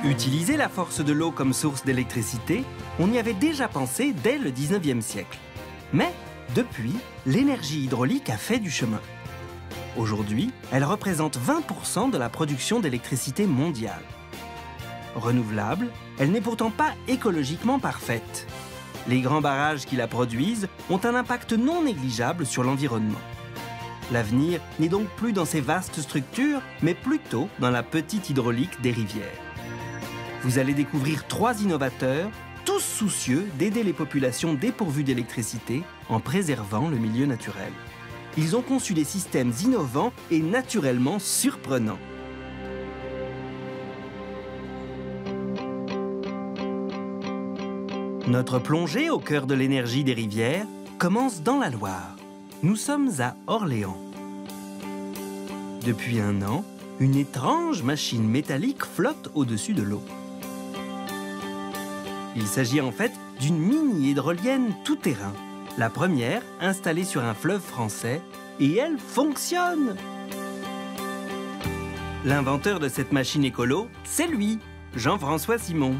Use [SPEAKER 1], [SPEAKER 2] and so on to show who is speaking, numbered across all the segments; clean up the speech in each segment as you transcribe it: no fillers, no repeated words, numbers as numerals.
[SPEAKER 1] Utiliser la force de l'eau comme source d'électricité, on y avait déjà pensé dès le 19e siècle. Mais, depuis, l'énergie hydraulique a fait du chemin. Aujourd'hui, elle représente 20% de la production d'électricité mondiale. Renouvelable, elle n'est pourtant pas écologiquement parfaite. Les grands barrages qui la produisent ont un impact non négligeable sur l'environnement. L'avenir n'est donc plus dans ces vastes structures, mais plutôt dans la petite hydraulique des rivières. Vous allez découvrir 3 innovateurs, tous soucieux d'aider les populations dépourvues d'électricité en préservant le milieu naturel. Ils ont conçu des systèmes innovants et naturellement surprenants. Notre plongée au cœur de l'énergie des rivières commence dans la Loire. Nous sommes à Orléans. Depuis un an, une étrange machine métallique flotte au-dessus de l'eau. Il s'agit en fait d'une mini-hydrolienne tout-terrain, la première installée sur un fleuve français, et elle fonctionne! L'inventeur de cette machine écolo, c'est lui, Jean-François Simon.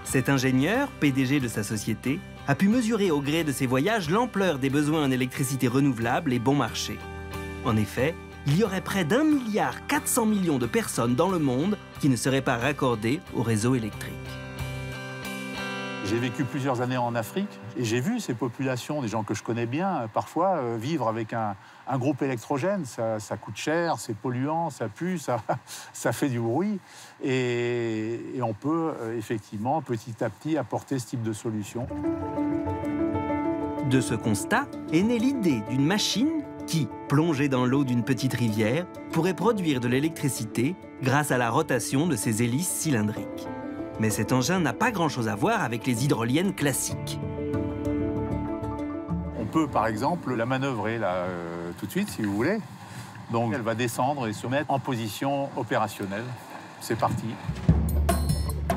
[SPEAKER 1] Cet ingénieur, PDG de sa société, a pu mesurer au gré de ses voyages l'ampleur des besoins en électricité renouvelable et bon marché. En effet, il y aurait près d'1,4 milliard de personnes dans le monde qui ne seraient pas raccordées au réseau électrique.
[SPEAKER 2] J'ai vécu plusieurs années en Afrique et j'ai vu ces populations, des gens que je connais bien, parfois vivre avec un groupe électrogène. Ça coûte cher, c'est polluant, ça pue, ça fait du bruit. Et on peut effectivement petit à petit apporter ce type de solution.
[SPEAKER 1] De ce constat est née l'idée d'une machine qui, plongée dans l'eau d'une petite rivière, pourrait produire de l'électricité grâce à la rotation de ses hélices cylindriques. Mais cet engin n'a pas grand-chose à voir avec les hydroliennes classiques.
[SPEAKER 2] On peut par exemple la manœuvrer là, tout de suite si vous voulez. Donc elle va descendre et se mettre en position opérationnelle. C'est parti.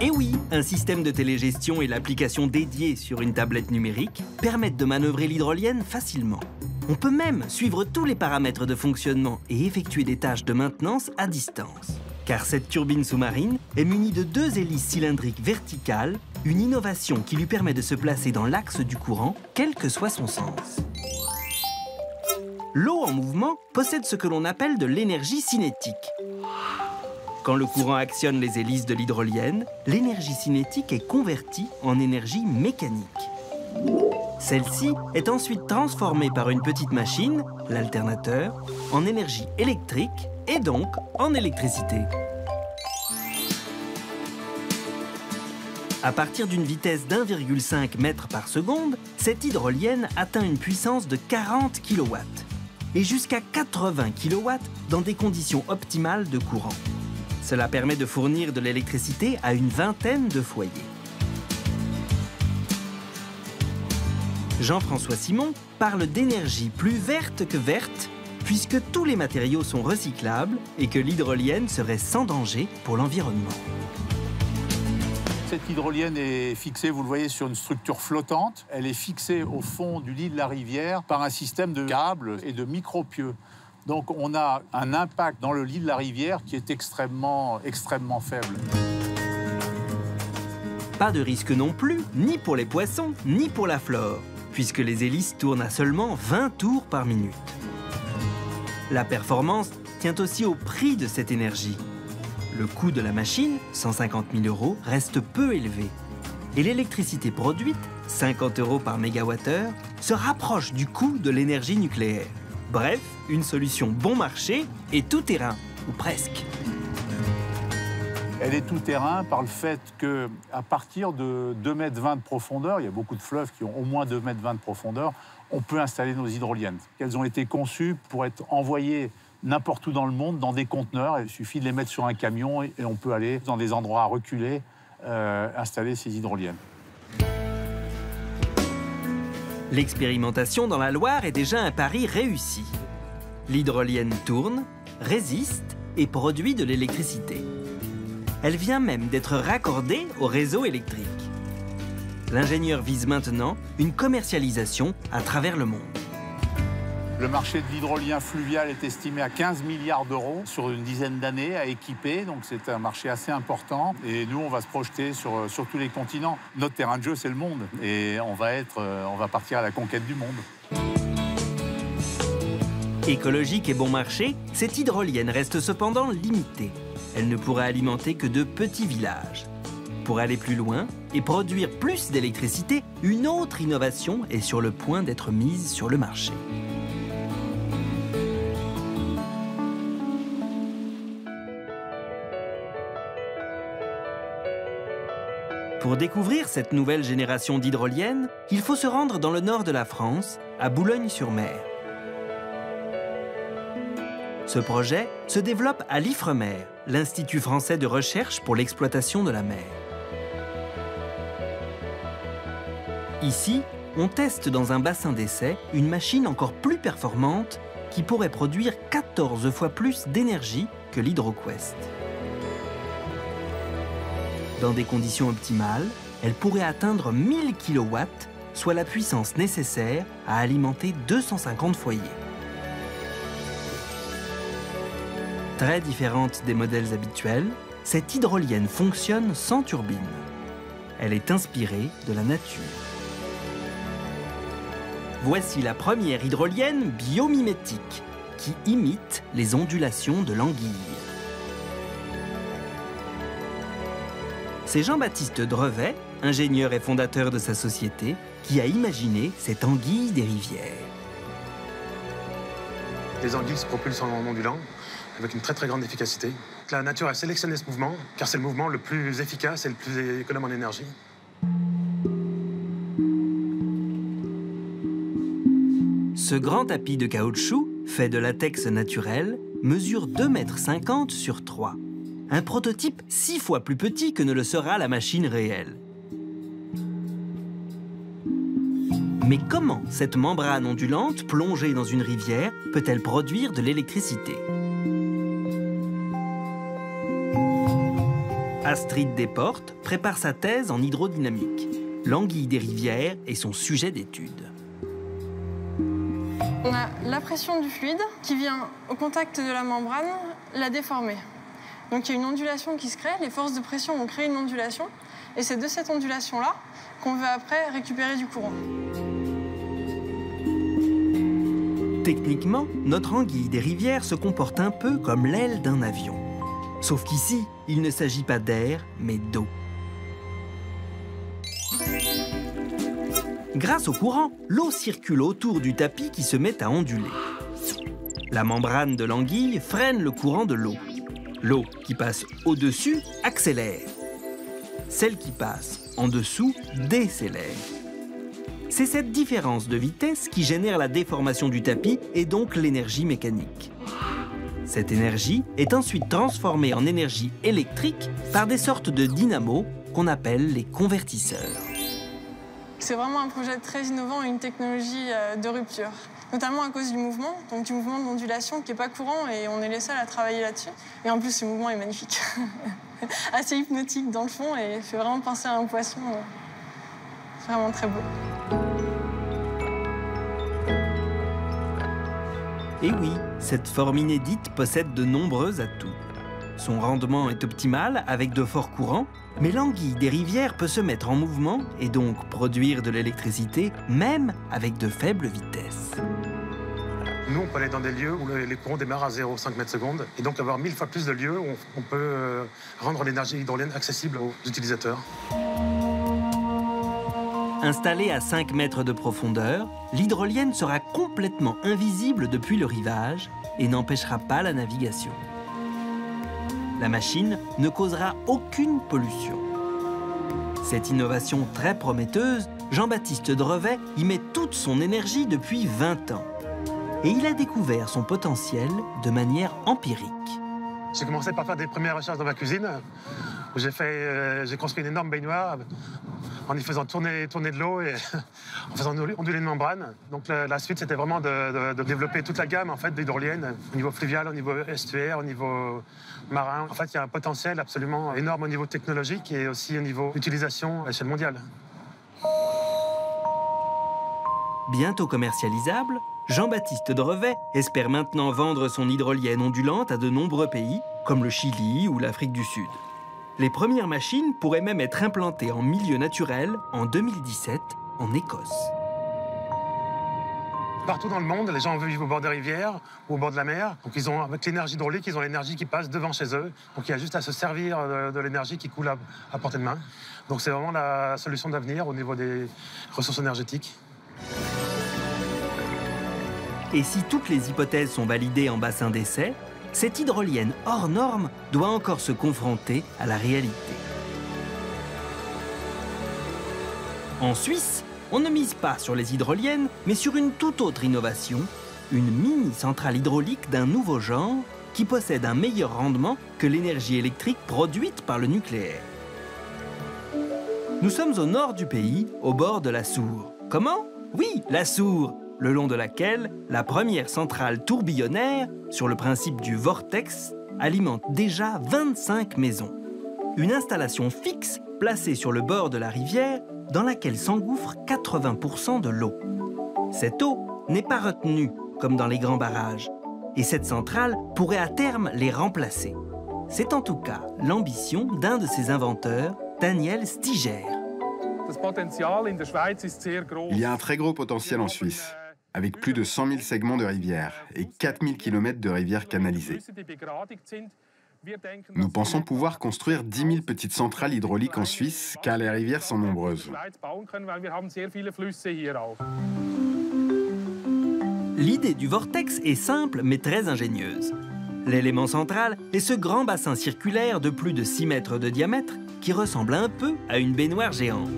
[SPEAKER 1] Et oui, un système de télégestion et l'application dédiée sur une tablette numérique permettent de manœuvrer l'hydrolienne facilement. On peut même suivre tous les paramètres de fonctionnement et effectuer des tâches de maintenance à distance. Car cette turbine sous-marine est munie de 2 hélices cylindriques verticales, une innovation qui lui permet de se placer dans l'axe du courant, quel que soit son sens. L'eau en mouvement possède ce que l'on appelle de l'énergie cinétique. Quand le courant actionne les hélices de l'hydrolienne, l'énergie cinétique est convertie en énergie mécanique. Celle-ci est ensuite transformée par une petite machine, l'alternateur, en énergie électrique et donc en électricité. À partir d'une vitesse d'1,5 mètre par seconde, cette hydrolienne atteint une puissance de 40 kW et jusqu'à 80 kW dans des conditions optimales de courant. Cela permet de fournir de l'électricité à une vingtaine de foyers. Jean-François Simon parle d'énergie plus verte que verte, puisque tous les matériaux sont recyclables et que l'hydrolienne serait sans danger pour l'environnement.
[SPEAKER 2] Cette hydrolienne est fixée, vous le voyez, sur une structure flottante. Elle est fixée au fond du lit de la rivière par un système de câbles et de micro-pieux. Donc on a un impact dans le lit de la rivière qui est extrêmement faible.
[SPEAKER 1] Pas de risque non plus, ni pour les poissons, ni pour la flore, puisque les hélices tournent à seulement 20 tours par minute. La performance tient aussi au prix de cette énergie. Le coût de la machine, 150 000 €, reste peu élevé. Et l'électricité produite, 50 € par mégawattheure, se rapproche du coût de l'énergie nucléaire. Bref, une solution bon marché et tout terrain, ou presque.
[SPEAKER 2] Elle est tout terrain par le fait qu'à partir de 2,20 m de profondeur, il y a beaucoup de fleuves qui ont au moins 2,20 m de profondeur, on peut installer nos hydroliennes. Elles ont été conçues pour être envoyées n'importe où dans le monde, dans des conteneurs. Il suffit de les mettre sur un camion et on peut aller dans des endroits reculés installer ces hydroliennes.
[SPEAKER 1] L'expérimentation dans la Loire est déjà un pari réussi. L'hydrolienne tourne, résiste et produit de l'électricité. Elle vient même d'être raccordée au réseau électrique. L'ingénieur vise maintenant une commercialisation à travers le monde.
[SPEAKER 2] Le marché de l'hydrolien fluvial est estimé à 15 milliards d'euros sur une dizaine d'années à équiper. Donc c'est un marché assez important. Et nous, on va se projeter sur tous les continents. Notre terrain de jeu, c'est le monde. Et on va partir à la conquête du monde.
[SPEAKER 1] Écologique et bon marché, cette hydrolienne reste cependant limitée. Elle ne pourra alimenter que de petits villages. Pour aller plus loin et produire plus d'électricité, une autre innovation est sur le point d'être mise sur le marché. Pour découvrir cette nouvelle génération d'hydroliennes, il faut se rendre dans le nord de la France, à Boulogne-sur-Mer. Ce projet se développe à l'IFREMER, l'Institut français de recherche pour l'exploitation de la mer. Ici, on teste dans un bassin d'essai une machine encore plus performante qui pourrait produire 14 fois plus d'énergie que l'HydroQuest. Dans des conditions optimales, elle pourrait atteindre 1000 kW, soit la puissance nécessaire à alimenter 250 foyers. Très différente des modèles habituels, cette hydrolienne fonctionne sans turbine. Elle est inspirée de la nature. Voici la première hydrolienne biomimétique qui imite les ondulations de l'anguille. C'est Jean-Baptiste Drevet, ingénieur et fondateur de sa société, qui a imaginé cette anguille des rivières.
[SPEAKER 3] Les anguilles se propulsent en ondulant avec une très grande efficacité. La nature a sélectionné ce mouvement car c'est le mouvement le plus efficace et le plus économe en énergie.
[SPEAKER 1] Ce grand tapis de caoutchouc, fait de latex naturel, mesure 2,50 m sur 3. Un prototype 6 fois plus petit que ne le sera la machine réelle. Mais comment cette membrane ondulante plongée dans une rivière peut-elle produire de l'électricité? Astrid Desportes prépare sa thèse en hydrodynamique. L'anguille des rivières est son sujet d'étude.
[SPEAKER 4] On a la pression du fluide qui vient au contact de la membrane la déformer. Donc il y a une ondulation qui se crée, les forces de pression vont créer une ondulation, et c'est de cette ondulation-là qu'on veut après récupérer du courant.
[SPEAKER 1] Techniquement, notre anguille des rivières se comporte un peu comme l'aile d'un avion. Sauf qu'ici, il ne s'agit pas d'air, mais d'eau. Grâce au courant, l'eau circule autour du tapis qui se met à onduler. La membrane de l'anguille freine le courant de l'eau. L'eau qui passe au-dessus accélère. Celle qui passe en dessous décélère. C'est cette différence de vitesse qui génère la déformation du tapis et donc l'énergie mécanique. Cette énergie est ensuite transformée en énergie électrique par des sortes de dynamos qu'on appelle les convertisseurs.
[SPEAKER 4] C'est vraiment un projet très innovant et une technologie de rupture, notamment à cause du mouvement, donc du mouvement d'ondulation qui n'est pas courant et on est les seuls à travailler là-dessus. Et en plus, ce mouvement est magnifique, assez hypnotique dans le fond et fait vraiment penser à un poisson. C'est vraiment très beau.
[SPEAKER 1] Et oui, cette forme inédite possède de nombreux atouts. Son rendement est optimal avec de forts courants, mais l'anguille des rivières peut se mettre en mouvement et donc produire de l'électricité, même avec de faibles vitesses.
[SPEAKER 3] Nous, on peut aller dans des lieux où les courants démarrent à 0,5 m/s et donc avoir 1000 fois plus de lieux où on peut rendre l'énergie hydrolienne accessible aux utilisateurs.
[SPEAKER 1] Installée à 5 mètres de profondeur, l'hydrolienne sera complètement invisible depuis le rivage et n'empêchera pas la navigation. La machine ne causera aucune pollution. Cette innovation très prometteuse, Jean-Baptiste Drevet y met toute son énergie depuis 20 ans. Et il a découvert son potentiel de manière empirique.
[SPEAKER 3] J'ai commencé par faire des premières recherches dans ma cuisine, où j'ai construit une énorme baignoire en y faisant tourner de l'eau et en faisant onduler une membrane. Donc la suite, c'était vraiment de développer toute la gamme en fait, d'hydroliennes, au niveau fluvial, au niveau estuaire, au niveau marin. En fait, il y a un potentiel absolument énorme au niveau technologique et aussi au niveau utilisation à l'échelle mondiale.
[SPEAKER 1] Bientôt commercialisable, Jean-Baptiste Drevet espère maintenant vendre son hydrolienne ondulante à de nombreux pays, comme le Chili ou l'Afrique du Sud. Les premières machines pourraient même être implantées en milieu naturel en 2017 en Écosse.
[SPEAKER 3] Partout dans le monde, les gens vivent au bord des rivières ou au bord de la mer. Donc avec l'énergie hydraulique, ils ont l'énergie qui passe devant chez eux. Donc il y a juste à se servir de l'énergie qui coule à portée de main. Donc c'est vraiment la solution d'avenir au niveau des ressources énergétiques.
[SPEAKER 1] Et si toutes les hypothèses sont validées en bassin d'essai, cette hydrolienne hors norme doit encore se confronter à la réalité. En Suisse, on ne mise pas sur les hydroliennes, mais sur une toute autre innovation, une mini-centrale hydraulique d'un nouveau genre qui possède un meilleur rendement que l'énergie électrique produite par le nucléaire. Nous sommes au nord du pays, au bord de la Sour. Comment? Oui, la Sour, le long de laquelle la première centrale tourbillonnaire, sur le principe du vortex, alimente déjà 25 maisons. Une installation fixe placée sur le bord de la rivière dans laquelle s'engouffre 80% de l'eau. Cette eau n'est pas retenue comme dans les grands barrages et cette centrale pourrait à terme les remplacer. C'est en tout cas l'ambition d'un de ses inventeurs, Daniel Stiger.
[SPEAKER 5] Il y a un très gros potentiel en Suisse, avec plus de 100 000 segments de rivières et 4 000 km de rivières canalisées. Nous pensons pouvoir construire 10 000 petites centrales hydrauliques en Suisse, car les rivières sont nombreuses.
[SPEAKER 1] L'idée du vortex est simple mais très ingénieuse. L'élément central est ce grand bassin circulaire de plus de 6 mètres de diamètre qui ressemble un peu à une baignoire géante.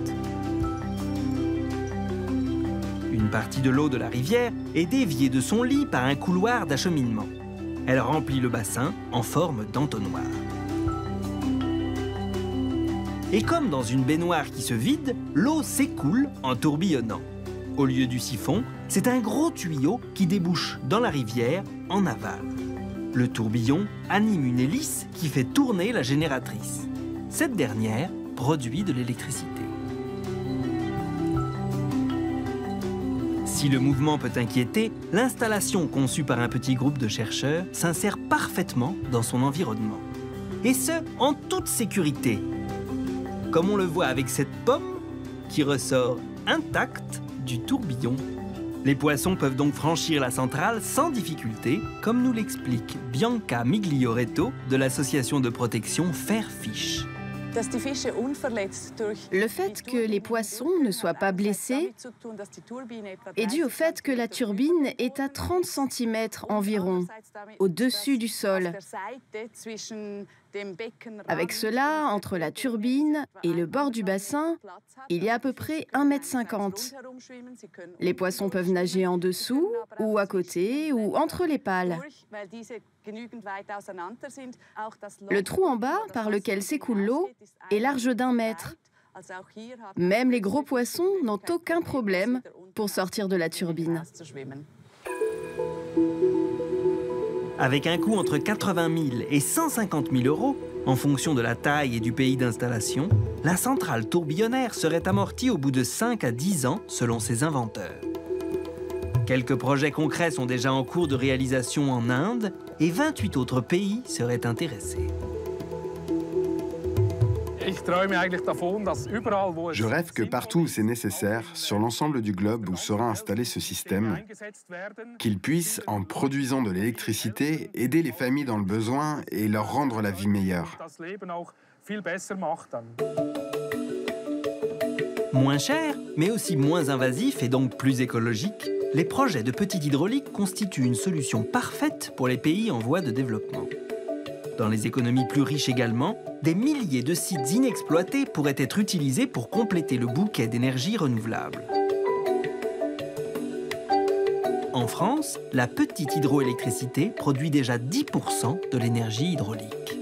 [SPEAKER 1] Une partie de l'eau de la rivière est déviée de son lit par un couloir d'acheminement. Elle remplit le bassin en forme d'entonnoir. Et comme dans une baignoire qui se vide, l'eau s'écoule en tourbillonnant. Au lieu du siphon, c'est un gros tuyau qui débouche dans la rivière en aval. Le tourbillon anime une hélice qui fait tourner la génératrice. Cette dernière produit de l'électricité. Si le mouvement peut inquiéter, l'installation conçue par un petit groupe de chercheurs s'insère parfaitement dans son environnement. Et ce, en toute sécurité. Comme on le voit avec cette pomme qui ressort intacte du tourbillon. Les poissons peuvent donc franchir la centrale sans difficulté, comme nous l'explique Bianca Miglioretto de l'association de protection Fairfish.
[SPEAKER 6] Le fait que les poissons ne soient pas blessés est dû au fait que la turbine est à 30 cm environ au-dessus du sol. Avec cela, entre la turbine et le bord du bassin, il y a à peu près 1,50 m. Les poissons peuvent nager en dessous, ou à côté, ou entre les pales. Le trou en bas, par lequel s'écoule l'eau, est large d'1 mètre. Même les gros poissons n'ont aucun problème pour sortir de la turbine.
[SPEAKER 1] Avec un coût entre 80 000 et 150 000 euros, en fonction de la taille et du pays d'installation, la centrale tourbillonnaire serait amortie au bout de 5 à 10 ans selon ses inventeurs. Quelques projets concrets sont déjà en cours de réalisation en Inde et 28 autres pays seraient intéressés.
[SPEAKER 5] Je rêve que partout où c'est nécessaire, sur l'ensemble du globe où sera installé ce système, qu'il puisse, en produisant de l'électricité, aider les familles dans le besoin et leur rendre la vie meilleure.
[SPEAKER 1] Moins cher, mais aussi moins invasif et donc plus écologique, les projets de petite hydraulique constituent une solution parfaite pour les pays en voie de développement. Dans les économies plus riches également, des milliers de sites inexploités pourraient être utilisés pour compléter le bouquet d'énergie renouvelable. En France, la petite hydroélectricité produit déjà 10% de l'énergie hydraulique.